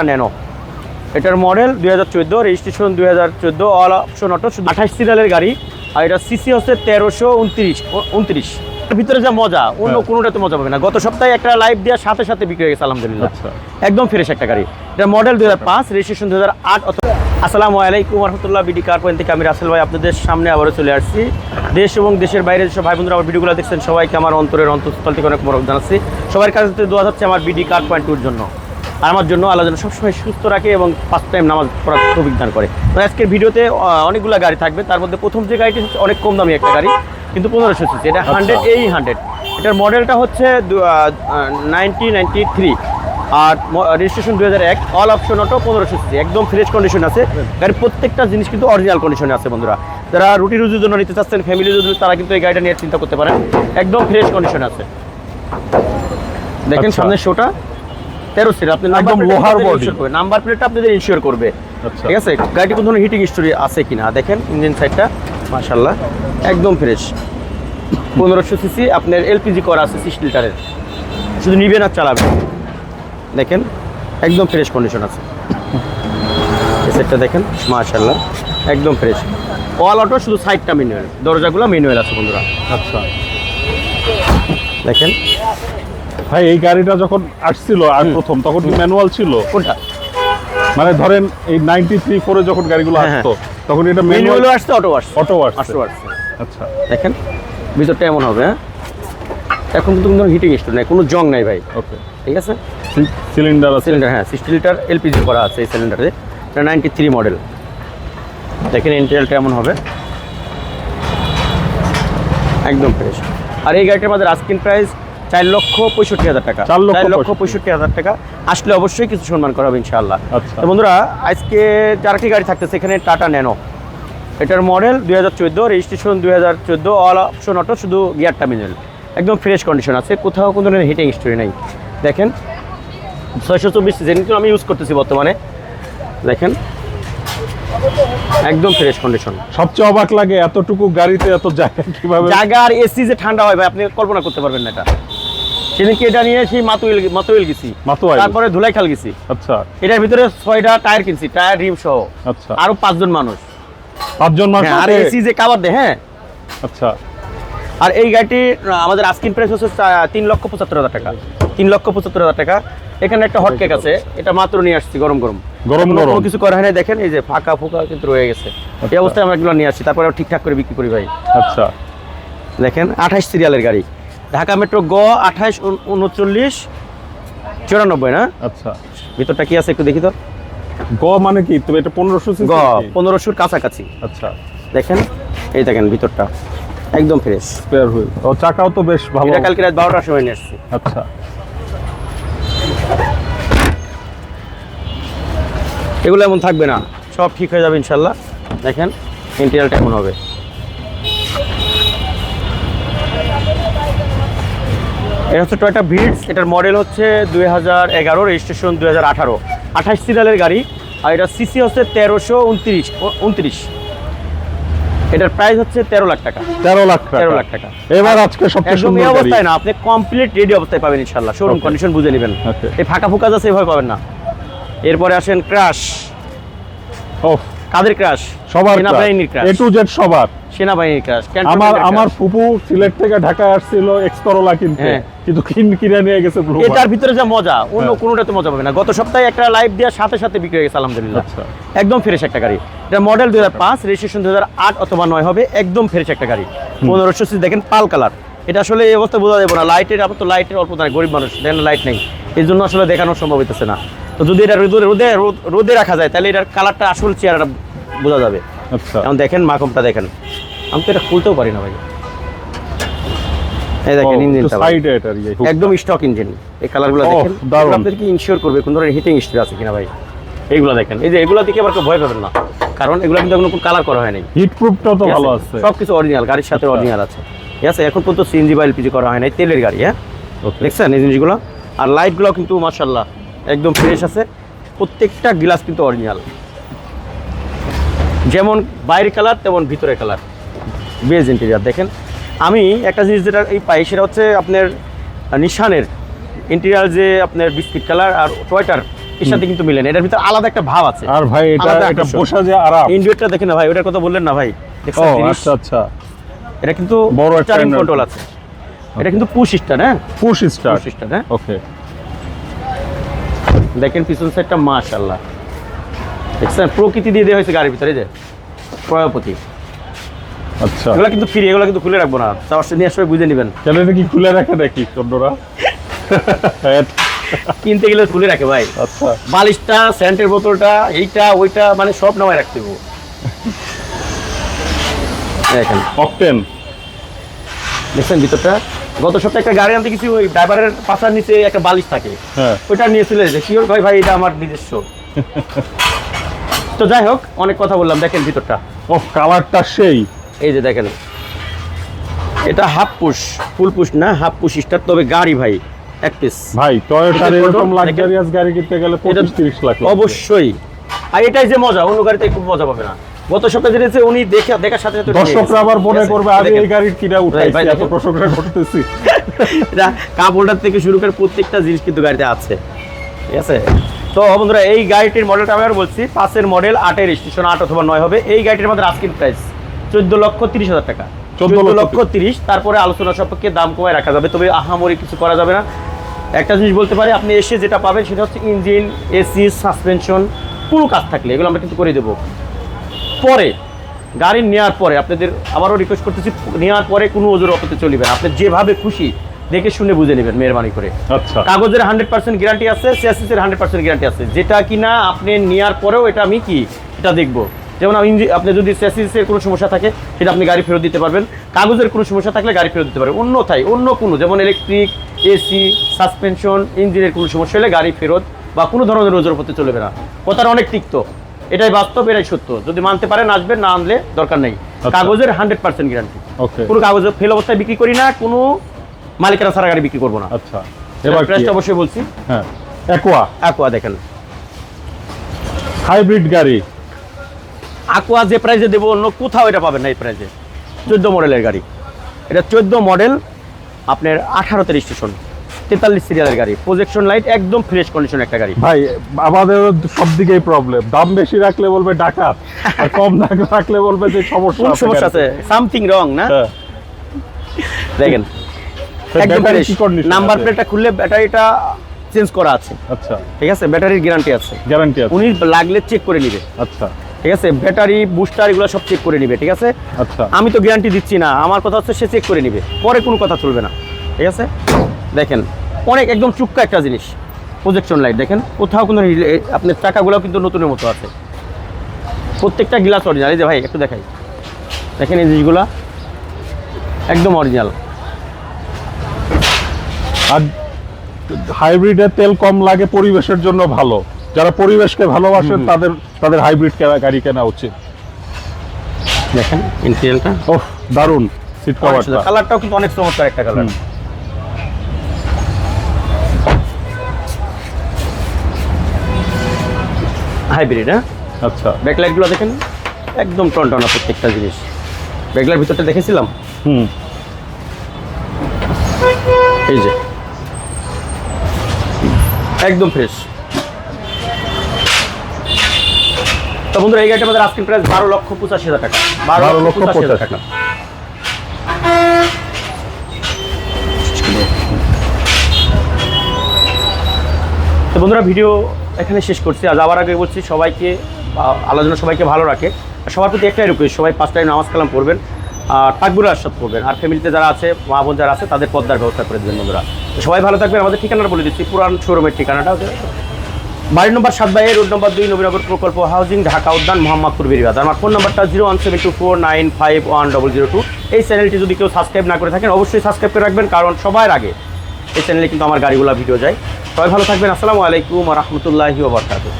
Nano, এটার model 2014, registration 2014, all option auto, শুধু 28 সিরিয়ালের গাড়ি। আর এটা সিসি হচ্ছে 1329। ভিতরে যা মজা অন্য কোনোটাতে মজা পাবে না। গত সপ্তাহে একটা লাইভ দেওয়ার সাথে সাথে বিক্রি হয়ে গেছে আলহামদুলিল্লাহ। একদম ফ্রেশ একটা গাড়ি। এটা মডেল 2005, রেজিস্ট্রেশন 2008। আসসালামু আলাইকুম রহমতুল্লাহ। বিডি কার পয়েন্ট থেকে আমি রাসেল ভাই আপনাদের সামনে আবারও চলে আসছি। দেশ এবং দেশের বাইরে যেসব ভাই বন্ধুরা আমার ভিডিওগুলো দেখছেন সবাইকে আমার অন্তরের অন্তঃস্থল থেকে অনেক মরক জানাচ্ছি। সবার কাছে দোয়া হচ্ছে আমার বিডি কার পয়েন্ট ট্যুর জন্য, আর আমার জন্য আল্লাহ যেন সবসময় সুস্থ রাখে এবং 5 টাইম নামাজ পড়ার তৌফিক দান করে। তো আজকের ভিডিওতে অনেকগুলো গাড়ি থাকবে, তার মধ্যে প্রথম যে গাড়িটি হচ্ছে অনেক কম দামি একটা গাড়ি, কিন্তু 1500 সিসি। এটা 100 এটার মডেলটা হচ্ছে 1993 আর registration 2001, all option auto, 1500 CC. একদম ফ্রেশ কন্ডিশন আছে গাড়ির, প্রত্যেকটা জিনিস কিন্তু অরিজিনাল কন্ডিশনে আছে বন্ধুরা। যারা রুটি রুজির জন্য নিতে চাচ্ছেন, ফ্যামিলির জন্য, তারা কিন্তু এই গাড়িটা নিয়ে চিন্তা করতে পারেন। একদম ফ্রেশ কন্ডিশন আছে। দেখেন সামনের শোটা 13 সিট, আপনি একদম লোহার বডি, নাম্বার প্লেটটা আপনাদের ইনশিওর করবে। ঠিক আছে, গাড়িটি কোনো ধরনের হিটিং হিস্টোরি আছে কিনা দেখেন। ইঞ্জিন সাইডটা মাশাআল্লাহ একদম ফ্রেশ। 1500 সিসি, আপনার এলপিজি করা আছে 6 লিটারের, শুধু নিবেন আর চালাবেন। দেখেন একদম ফ্রেশ কন্ডিশন আছে। এই সাইডটা দেখেন মাশাআল্লাহ একদম ফ্রেশ। অল অটো, শুধু সাইডটা ম্যানুয়াল, দরজাগুলো ম্যানুয়াল আছে বন্ধুরা। আচ্ছা দেখেন ভাই, এই গাড়িটা যখন আসছিল আর প্রথম, তখন কি ম্যানুয়াল ছিল? কোনটা? মানে ধরেন এই 93-4 যখন গাড়িগুলো আসতো তখন এটা ম্যানুয়ালও আসছে, অটো আসছে। অটো আসছে। আচ্ছা দেখেন ভিতরটা এমন হবে। এখন কিন্তু কোনো হিটিং স্টোর নাই, কোনো জং নাই ভাই। ওকে, ঠিক আছে। সিলিন্ডার আছে, সিলিন্ডার 60 লিটার এলপিজি করা আছে এই সিলিন্ডারে। এটা 93 মডেল। দেখেন ইন্টেরিয়রটা এমন হবে, একদম ফ্রেশ। আর এই গাড়িটার আমাদের আস্কিং প্রাইস 4,65,000 টাকা। 4,65,000 টাকা। আসলে অবশ্যই কিছু সম্মান করা হবে ইনশাআল্লাহ। তো বন্ধুরা, আজকে চারটি গাড়ি থাকতেছে এখানে। টাটা ন্যানো, এটার model 2014, registration 2014, all option auto, শুধু গিয়ারটা ম্যানুয়াল। একদম ফ্রেশ কন্ডিশন আছে, কোথাও কোনো ধরনের হিটিং স্টোরি নেই। দেখেন 624 যেহেতু আমি ইউজ করতেছি বর্তমানে। দেখেন একদম ফ্রেশ কন্ডিশন। সবচেয়ে অবাক লাগে এতটুকু গাড়িতে এত জায়গা কিভাবে, জায়গা আর এসি যে ঠান্ডা হয় ভাই, আপনি কল্পনা করতে পারবেন না। এটা সেদিনকে এটা নিয়ে সেই মাতুইল গেছি, তারপরে ধুলাইখাল গেছি। আচ্ছা, এটার ভিতরে 6টা টায়ার কিনছি, টায়ার রিম সহ। আচ্ছা, আরো 5 জন মানুষ, আর এসি যে কাভার দেয়। হ্যাঁ আচ্ছা। আর এই গাড়িটি আমাদের আস্কিং প্রাইস হচ্ছে 3,75,000 টাকা। 3,75,000 টাকা। এখানে একটা হট কেক আছে, এটা মাত্র নিয়ে আসছি গরম কিছু করা হয় না। দেখেন এই যে ফাঁকা ফোকা কিন্তু রয়ে গেছে, এই অবস্থায় আমরা এগুলো নিয়ে আসছি, তারপরে ঠিকঠাক করে বিক্রি করি ভাই। আচ্ছা দেখেন 28 সিরিয়ালের গাড়ি, ঢাকা মেট্রো গ 283994 না? আচ্ছা, ভিতরটা কি আছে একটু দেখি তো। গ মানে কি? তুমি এটা 1500 সিসি? গ 1500 কাছাকাছি। আচ্ছা দেখেন, এই দেখেন ভিতরটা একদম ফ্রেশ, স্পেয়ার হুইল। ও চাকাও তো বেশ ভালো। এটা কালকে রাত 12টার সময় নিয়ে আসছি। আচ্ছা, এগুলো এমন থাকবে না, সব ঠিক হয়ে যাবে ইনশাল্লাহ। দেখেন ইন্টেরিয়রটা এমন হবে। এটা হচ্ছে টয়োটা ভিটস, এটার মডেল হচ্ছে 2011, রেজিস্ট্রেশন 2018, 28 সিরিয়ালের গাড়ি। আর এটা সিসি হচ্ছে 1329। এটার প্রাইস হচ্ছে 13 লাখ টাকা। 13 লাখ টাকা। এবার আজকে সবচেয়ে সুন্দর গাড়ি অবস্থায় না, আপনি কমপ্লিট রেডি অবস্থায় পাবেন ইনশাআল্লাহ। শোরুম কন্ডিশন বুঝে নেবেন। এই ফাঁকা ফুকা যাচ্ছে এভাবে পাবেন না। এরপরে আসেন ক্রাশ। কাদের ক্রাশ? সবার, সেনাবাহিনীর ক্রাশ, এ টু জেড সবার। সেনাবাহিনীর ক্রাশ। আমার ফুপু সিলেট থেকে ঢাকা আসছিল এক্সকরোলা কিনতে, কিন্তু কিনে নিয়ে গেছে ব্লু। এটার ভিতরে যা মজা অন্য কোনোটাতে মজা পাবে না। গত সপ্তাহে একটা লাইভ দেওয়ার সাথে সাথে বিক্রি হয়ে গেছে আলহামদুলিল্লাহ। একদম ফ্রেশ একটা গাড়ি। এটা মডেল 2005, রেজিস্ট্রেশন 2008 অথবা 9 হবে। একদম ফ্রেশ একটা গাড়ি। 1500 সিসি। দেখেন পাল কালার। এটা আসলে এই অবস্থা বোঝা যাবে না। লাইটের আবার তো লাইটের অল্প দাঁড়ায়, গরিব মানুষ, দেখেন লাইট নেই, এই জন্য আসলে দেখানো সম্ভব হইতেছে না। তো যদি এটা রোদে রাখা যায় তাহলে এটার কালারটা আসল চেহারাটা বোঝা যাবে। আচ্ছা, এখন দেখেন মাকমটা দেখেন, আমি তো এটা খুলতেও পারি না ভাই। এই দেখেন ইঞ্জিনটা একদম স্টক ইঞ্জিন। এই কালারগুলো দেখেন, আপনাদেরকে ইনশিওর করবে কোন ধরনের হিটিং হিস্ট্রি আছে কিনা ভাই। এইগুলো দেখেন, এই যে এগুলো দেখে আবার কেউ ভয় পাবেন না, কারণ এগুলো কিন্তু কোনো কালার করা হয় নাই। হিট প্রুফটাও তো ভালো আছে, সবকিছু অরিজিনাল, গাড়ির সাথে অরিজিনাল আছে। ঠিক আছে, এখন পর্যন্ত সিএনজি বা এলপিজি করা হয় নাই, তেলের গাড়ি। হ্যাঁ দেখছেন এই জিনিসগুলো। আর লাইটগুলো কিন্তু মাশাআল্লাহ একদম ফ্রেশ আছে, প্রত্যেকটা গ্লাস কিন্তু অরিজিনাল। যেমন বাইরের কালার তেমন ভিতরের কালার, বেজ ইন্টেরিয়ার। দেখেন আমি একটা জিনিস যেটা এই পাই সেটা হচ্ছে আপনার নিশানের ইন্টেরিয়ার, যে আপনার বিস্কিট কালার, আর টয়োটার এর সাথে কিন্তু মিলে না, এটার ভিতরে আলাদা একটা ভাব আছে। আর ভাই এটা আলাদা এটা আকর্ষণ। বসা যে আরাম। ইন্ডিয়ারটা দেখেন না ভাই, ওটার কথা বললেন না ভাই, ও দেখছেন জিনিস? আচ্ছা আচ্ছা, এটা কিন্তু বড় একটা স্টারিং Android। কন্ট্রোল আছে, এটা কিন্তু পুশ স্টার্ট, হ্যাঁ পুশ স্টার্ট। পুশ স্টার্ট, হ্যাঁ। ওকে, দেখেন পিছন সাইডটা মাশাআল্লাহ, দেখছেন প্রকৃতি দিয়ে দেওয়া হয়েছে গাড়ির ভিতরে, যে প্রজাপতি। আচ্ছা এগুলো কিন্তু ফ্রি, এগুলো কিন্তু খুলে রাখবো না, তার নিয়ে সবাই বুঝে নেবেন। কেন এটা কি খুলে রাখে নাকি অন্যরা? কিনতে গেলে খুলে রাখে ভাই, আচ্ছা বালিশটা, স্যান্টের বোতলটা, এইটা ওইটা, মানে সব নামায় রাখতে হবে। দেখেন অকটেন। দেখছেন ভিতরটা, গত সপ্তাহে একটা গাড়ি আনতে কিছু, ওই ড্রাইভারের পাশার নিচে একটা বালিশ থাকে, হ্যাঁ ওইটা নিয়ে চলে যেতে শিওর ভাই, ভাই এটা আমার নিজস্ব। তো যাই হোক, অনেক কথা বললাম, দেখেন ভিতরটা, ও কালারটা সেই। এই যে দেখেন, এটা হাফ পুশ, ফুল পুশ না, হাফ পুশ স্টার্ট, তবে গাড়ি ভাই এক পিস ভাই টয়োটার এটা এরকম দেখেন। লাক্সারিয়াস গাড়ি কিনতে গেলে 25-30 লাখ লাগবে। অবশ্যই। আর এটাই যে মজা, অন্য গাড়িতে খুব মজা পাবে না। গত সপ্তাহে যেটা উনি দেখার সাথে সাথে দর্শকরা আবার মনে করবে আমি দেখেন। এই গাড়ির কিনা উঠাইছি, ভাই, এত দেখেন। প্রশংসা করতেছি। এটা কাপ হোল্ডার থেকে শুরু করে প্রত্যেকটা জিনিস কিন্তু গাড়িতে আছে, ঠিক আছে। তো বন্ধুরা, এই গাড়িটির মডেলটা আমি আর বলছি, 5-এর মডেল, 8-এর রেজিস্ট্রেশন, 8 অথবা 9 হবে। এই গাড়িটির আমাদের আস্কিং প্রাইস 14,30,000 টাকা, 14,30,000। তারপরে আলোচনা সাপেক্ষে দাম কমায় রাখা যাবে, তবে আহামরি কিছু করা যাবে না। একটা জিনিস বলতে পারি, আপনি এসে যেটা পাবেন সেটা হচ্ছে ইঞ্জিন, এসি, সাসপেনশন, কোনো কাজ থাকলে এগুলো আমরা কিন্তু করে দেবো। পরে গাড়ি নেওয়ার পরে আপনাদের আবারও রিকোয়েস্ট করতেছি, নেওয়ার পরে কোনো ওজোর অপতে চলিবে না, আপনি যেভাবে খুশি দেখে শুনে বুঝে নেবেন মেহরবানি করে। আচ্ছা কাগজের 100% গ্যারান্টি আছে, চেসিসের 100% গ্যারান্টি আছে, যেটা কিনা আপনি নেওয়ার পরেও এটা আমি কি এটা দেখবো। যেমন আপনি যদি চেসিসের কোনো সমস্যা থাকে সেটা আপনি গাড়ি ফেরত দিতে পারবেন, কাগজের কোনো সমস্যা থাকলে গাড়ি ফেরত দিতে পারবেন। অন্যথায় অন্য কোনো, যেমন ইলেকট্রিক, এসি, সাসপেনশন, ইঞ্জিনের কোনো সমস্যা হলে গাড়ি ফেরত বা কোনো ধরনের ওজোর পথে চলবে না। কথাটা অনেক তিক্ত, এটাই বাস্তব, এটাই সত্য। যদি মানতে পারেন আসবেন, না আনলে দরকার নেই। কাগজের 100% গ্যারান্টি, ওকে কোনো কাগজ ফেল অবস্থায় বিক্রি করি না, কোনো মালিকানা ছাড়া গাড়ি বিক্রি করবো না। আচ্ছা এবার কি? প্রাইসটা অবশ্যই বলছি। হ্যাঁ অ্যাকোয়া, অ্যাকোয়া দেখেন, হাইব্রিড গাড়ি। অ্যাকোয়া যে প্রাইসে দেবো অন্য কোথাও এটা পাবেন না এই প্রাইসে। 14 মডেলের গাড়ি, এটা 14 মডেল, আপনার 18তে রেজিস্ট্রেশন, 43 সিরিয়ালের গাড়ি, প্রজেকশন লাইট, একদম ফ্রেশ কন্ডিশন একটা গাড়ি। ভাই আমাদের সব দিকেই প্রবলেম, দাম বেশি রাখলে বলবে ডাকাত, আর কম দাম রাখলে বলবে যে সমস্যা কোন আছে সমস্যা আছে, সামথিং রং না। হ্যাঁ। দেখেন একদম ব্যাটারি ফ্রেশ, কি condition নাম্বার আছে? প্লেটটা খুললে ব্যাটারিটা চেঞ্জ করা আছে, আচ্ছা ঠিক আছে, ব্যাটারির গ্যারান্টি আছে, গ্যারান্টি আছে। উনি লাগলে চেক করে নিবে, আচ্ছা ঠিক আছে, ব্যাটারি বুস্টার এগুলো সব চেক করে নিবে, ঠিক আছে। আচ্ছা আমি তো গ্যারান্টি দিচ্ছি না, আমার কথা হচ্ছে সে চেক করে নিবে, পরে কোনো কথা চলবে না, ঠিক আছে। দেখেন অনেক একদম চুক্কা একটা জিনিস, প্রজেকশন লাইট দেখেন, কোথাও কোনো আপনার চাকাগুলো কিন্তু নতুনের মতো আছে, প্রত্যেকটা গ্লাস অরিজিনাল। এই যে ভাই একটু দেখাই, দেখেন এই জিনিসগুলো একদম অরিজিনাল। আর হাইব্রিডের তেল কম লাগে, পরিবেশের জন্য ভালো, যারা পরিবেশকে ভালোবাসে তাদের হাইব্রিড গাড়ি কেনা উচিত। দেখেন ইন্টেরিয়রটা, ওহ দারুন, সিট কভারটা। কালারটাও কিন্তু অনেক চমৎকার একটা কালার। হাইব্রিড, হ্যাঁ। আচ্ছা ব্যাকলাইটগুলো দেখেন একদম টনটনা প্রত্যেকটা জিনিস। ব্যাকলাইট ভিতরটা দেখেছিলাম, হুম এই যে একদম ফ্রেশ। তো বন্ধুরা, এই গাড়িটা আমাদের আস্কিং প্রাইস 12,85,000 টাকা, 12,85,000 টাকা। তো বন্ধুরা, ভিডিও এখানে শেষ করছি। আজ আবার আগে বলছি, সবাইকে আল্লাহ যেন সবাইকে ভালো রাখে। সবার প্রতি একটাই রিকোয়েস্ট, সবাই 5 টাইম নামাজ কালাম পড়বেন, আর তাকবীরের আরশাদ করবেন, আর ফ্যামিলিতে যারা আছে, মা বোন যারা আছে, তাদের পদ্মার ব্যবস্থা করে দেবেন। বন্ধুরা সবাই ভালো থাকবেন। আমাদের ঠিকানাটা বলে দিচ্ছি, পুরান শোরুমের ঠিকানাটা বাড়ি নম্বর 7 বাই রোড নম্বর 2, নবীনগর প্রকল্প হাউজিং, ঢাকা উদ্যান, মোহাম্মদপুর বেরিবাদ। আমার ফোন নাম্বারটা 01724951002। এই চ্যানেলটি যদি কেউ সাবস্ক্রাইব না করে থাকেন, অবশ্যই সাবস্ক্রাইব করে রাখবেন, কারণ সবার আগে এই চ্যানেলে কিন্তু আমার গাড়িগুলো ভিডিও যায়। সবাই ভালো থাকবেন। আসসালামু আলাইকুম ওয়া রাহমাতুল্লাহি ওয়া বারাকাতুহু।